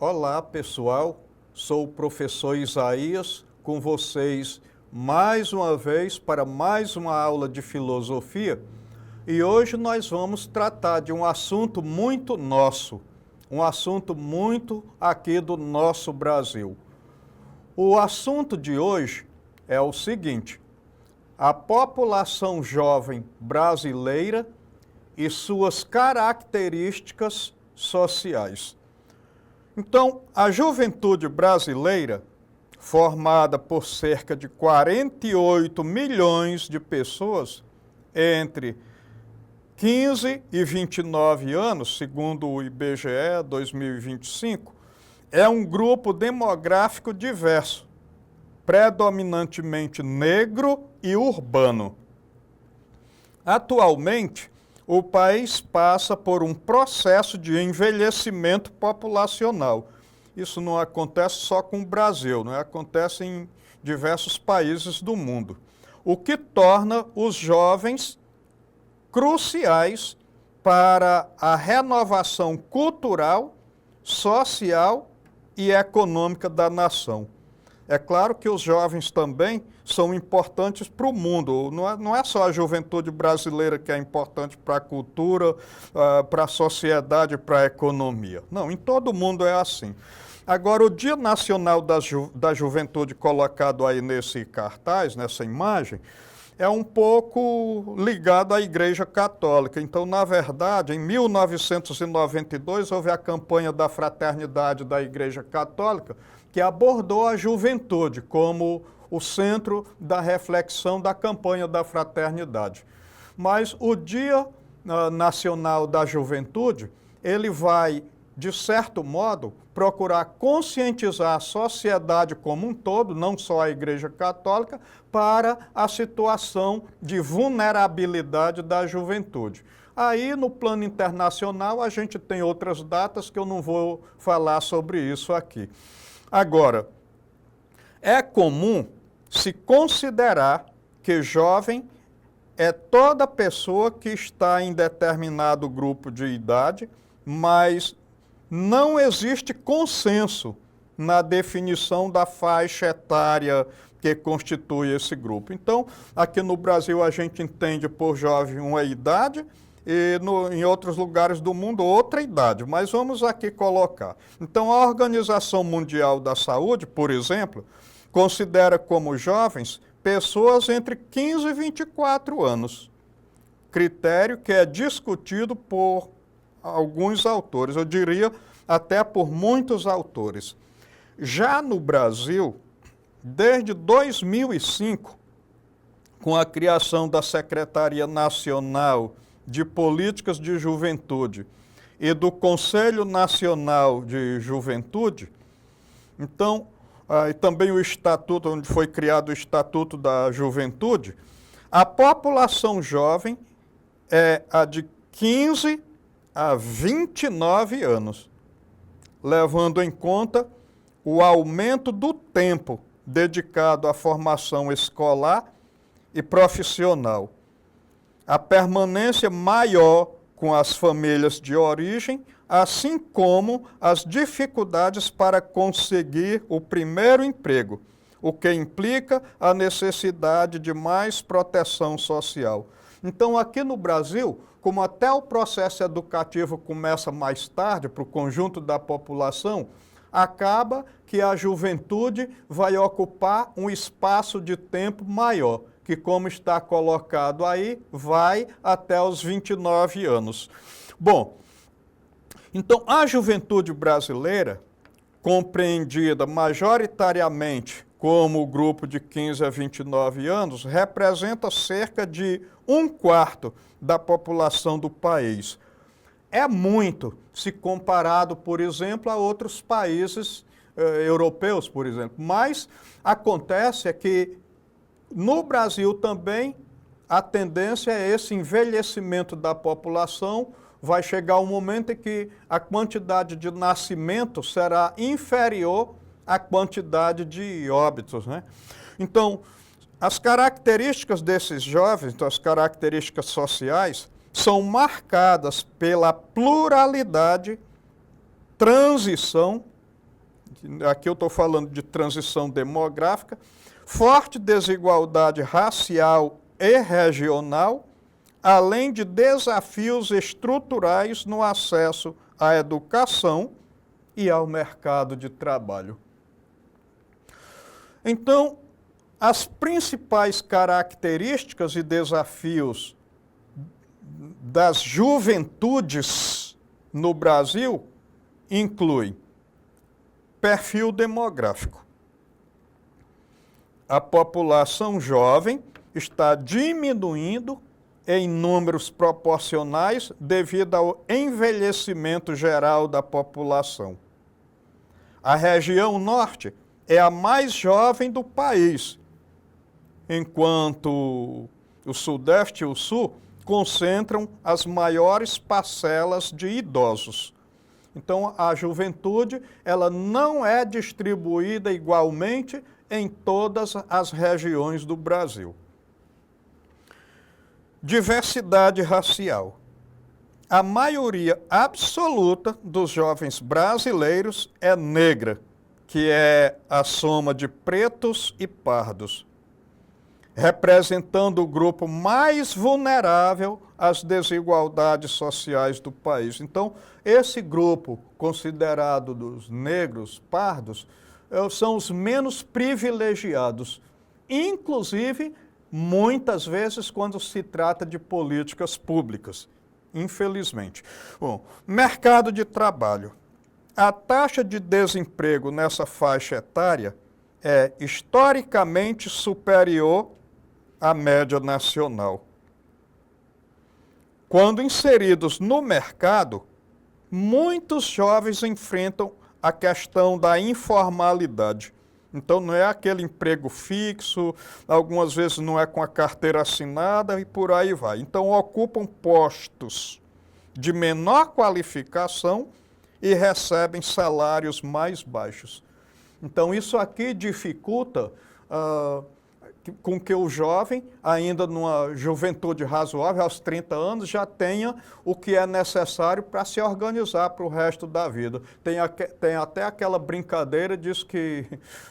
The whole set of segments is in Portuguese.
Olá, pessoal. Sou o professor Isaías, com vocês mais uma vez para mais uma aula de filosofia. E hoje nós vamos tratar de um assunto muito nosso, um assunto muito aqui do nosso Brasil. O assunto de hoje é o seguinte: a população jovem brasileira e suas características sociais. Então, a juventude brasileira, formada por cerca de 48 milhões de pessoas entre 15 e 29 anos, segundo o IBGE 2025, é um grupo demográfico diverso, predominantemente negro e urbano. Atualmente, o país passa por um processo de envelhecimento populacional. Isso não acontece só com o Brasil, não é? Acontece em diversos países do mundo, o que torna os jovens cruciais para a renovação cultural, social e econômica da nação. É claro que os jovens também são importantes para o mundo. Não é só a juventude brasileira que é importante para a cultura, para a sociedade, para a economia. Não, em todo mundo é assim. Agora, o Dia Nacional da Juventude colocado aí nesse cartaz, nessa imagem, é um pouco ligado à Igreja Católica. Então, na verdade, em 1992, houve a campanha da Fraternidade da Igreja Católica, que abordou a juventude como o centro da reflexão da campanha da fraternidade. Mas o Dia Nacional da Juventude, ele vai, de certo modo, procurar conscientizar a sociedade como um todo, não só a Igreja Católica, para a situação de vulnerabilidade da juventude. Aí, no plano internacional, a gente tem outras datas que eu não vou falar sobre isso aqui. Agora, é comum se considerar que jovem é toda pessoa que está em determinado grupo de idade, mas não existe consenso na definição da faixa etária que constitui esse grupo. Então, aqui no Brasil a gente entende por jovem uma idade, e em outros lugares do mundo outra idade, mas vamos aqui colocar. Então, a Organização Mundial da Saúde, por exemplo, considera como jovens pessoas entre 15 e 24 anos, critério que é discutido por alguns autores, eu diria até por muitos autores. Já no Brasil, desde 2005, com a criação da Secretaria Nacional de Políticas de Juventude e do Conselho Nacional de Juventude, então, e também o Estatuto, onde foi criado o Estatuto da Juventude, a população jovem é a de 15 a 29 anos, levando em conta o aumento do tempo dedicado à formação escolar e profissional, a permanência maior com as famílias de origem, assim como as dificuldades para conseguir o primeiro emprego, o que implica a necessidade de mais proteção social. Então, aqui no Brasil, como até o processo educativo começa mais tarde para o conjunto da população, acaba que a juventude vai ocupar um espaço de tempo maior, que, como está colocado aí, vai até os 29 anos. Bom, então a juventude brasileira, compreendida majoritariamente como o grupo de 15 a 29 anos, representa cerca de 1/4 da população do país. É muito se comparado, por exemplo, a outros países europeus, por exemplo. Mas acontece que no Brasil também a tendência é esse envelhecimento da população. Vai chegar um momento em que a quantidade de nascimentos será inferior à quantidade de óbitos, né? Então, as características desses jovens, então as características sociais, são marcadas pela pluralidade, transição aqui eu estou falando de transição demográfica, forte desigualdade racial e regional, além de desafios estruturais no acesso à educação e ao mercado de trabalho. Então, as principais características e desafios das juventudes no Brasil incluem perfil demográfico. A população jovem está diminuindo em números proporcionais devido ao envelhecimento geral da população. A região norte é a mais jovem do país, enquanto o sudeste e o sul concentram as maiores parcelas de idosos. Então, a juventude, ela não é distribuída igualmente em todas as regiões do Brasil. Diversidade racial. A maioria absoluta dos jovens brasileiros é negra, que é a soma de pretos e pardos, representando o grupo mais vulnerável às desigualdades sociais do país. Então, esse grupo considerado dos negros, pardos, são os menos privilegiados, inclusive, muitas vezes, quando se trata de políticas públicas, infelizmente. Bom, mercado de trabalho. A taxa de desemprego nessa faixa etária é historicamente superior à média nacional. Quando inseridos no mercado, muitos jovens enfrentam a questão da informalidade. Então, não é aquele emprego fixo, algumas vezes não é com a carteira assinada e por aí vai. Então, ocupam postos de menor qualificação e recebem salários mais baixos. Então, isso aqui dificulta com que o jovem, ainda numa juventude razoável, aos 30 anos, já tenha o que é necessário para se organizar para o resto da vida. Tem até aquela brincadeira, diz que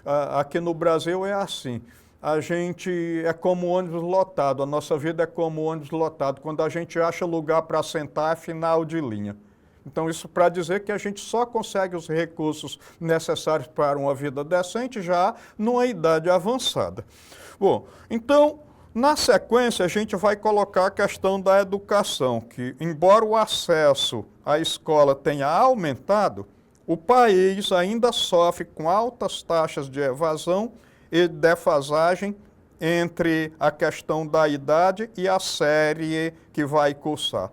aqui no Brasil é assim. A gente é como ônibus lotado, a nossa vida é como ônibus lotado. Quando a gente acha lugar para sentar, é final de linha. Então, isso para dizer que a gente só consegue os recursos necessários para uma vida decente já numa idade avançada. Bom, então, na sequência, a gente vai colocar a questão da educação, que, embora o acesso à escola tenha aumentado, o país ainda sofre com altas taxas de evasão e defasagem entre a questão da idade e a série que vai cursar,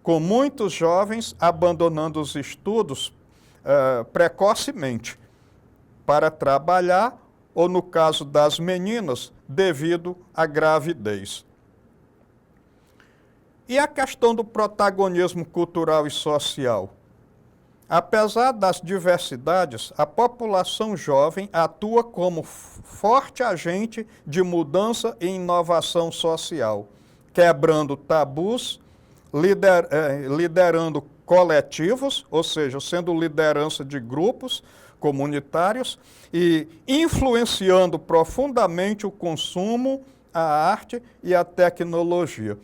com muitos jovens abandonando os estudos precocemente para trabalhar, ou no caso das meninas, devido à gravidez. E a questão do protagonismo cultural e social? Apesar das diversidades, a população jovem atua como forte agente de mudança e inovação social, quebrando tabus, liderando coletivos, ou seja, sendo liderança de grupos comunitários e influenciando profundamente o consumo, a arte e a tecnologia.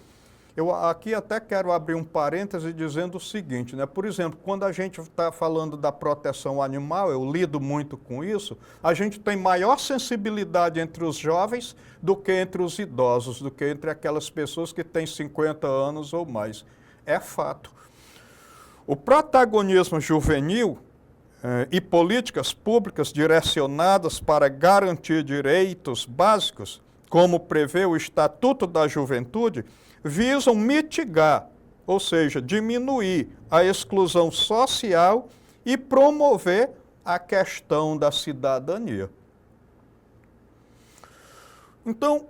Eu aqui até quero abrir um parêntese dizendo o seguinte, né? Por exemplo, quando a gente está falando da proteção animal, eu lido muito com isso, a gente tem maior sensibilidade entre os jovens do que entre os idosos, do que entre aquelas pessoas que têm 50 anos ou mais. É fato. O protagonismo juvenil e políticas públicas direcionadas para garantir direitos básicos, como prevê o Estatuto da Juventude, visam mitigar, ou seja, diminuir a exclusão social e promover a questão da cidadania. Então,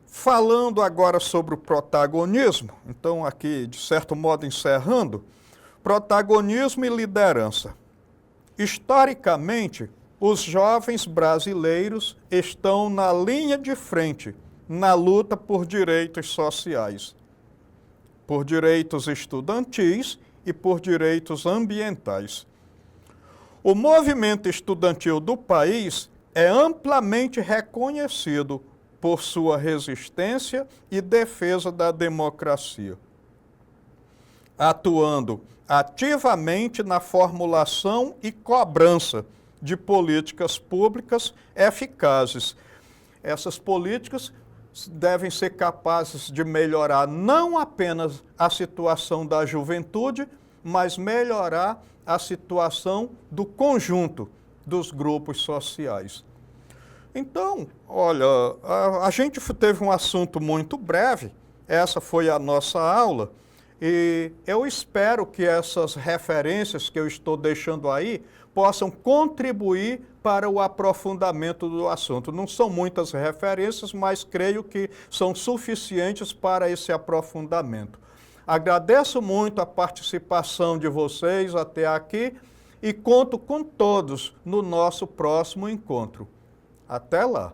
falando agora sobre o protagonismo, então aqui, de certo modo, encerrando, protagonismo e liderança. Historicamente, os jovens brasileiros estão na linha de frente na luta por direitos sociais, por direitos estudantis e por direitos ambientais. O movimento estudantil do país é amplamente reconhecido por sua resistência e defesa da democracia, atuando ativamente na formulação e cobrança de políticas públicas eficazes. Essas políticas devem ser capazes de melhorar não apenas a situação da juventude, mas melhorar a situação do conjunto dos grupos sociais. Então, olha, a gente teve um assunto muito breve, essa foi a nossa aula, e eu espero que essas referências que eu estou deixando aí possam contribuir para o aprofundamento do assunto. Não são muitas referências, mas creio que são suficientes para esse aprofundamento. Agradeço muito a participação de vocês até aqui e conto com todos no nosso próximo encontro. Até lá!